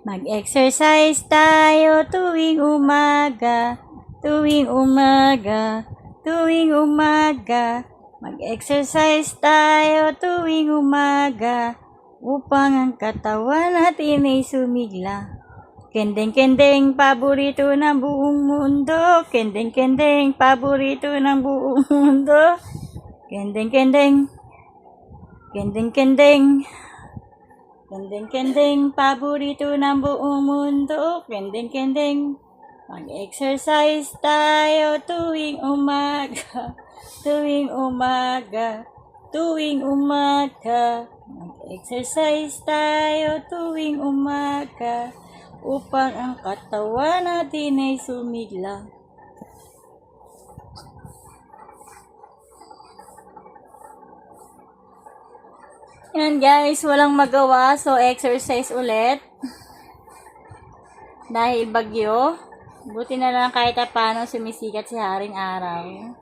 Mag-exercise tayo tuwing umaga, tuwing umaga, tuwing umaga. Mag-exercise tayo tuwing umaga, upang ang katawan natin ay sumigla. Kendeng-kendeng, paborito ng buong mundo. Kendeng-kendeng, paborito ng buong mundo. Kendeng-kendeng, kendeng-kendeng, kendeng-kendeng, paborito ng buong mundo. Kendeng-kendeng, mag-exercise tayo tuwing umaga, tuwing umaga, tuwing umaga. Mag-exercise tayo tuwing umaga, upang ang katawan natin ay sumigla. Yan guys, walang magawa, so exercise ulit. Dahil bagyo, buti na lang kahit paano sumisikat si Haring Araw.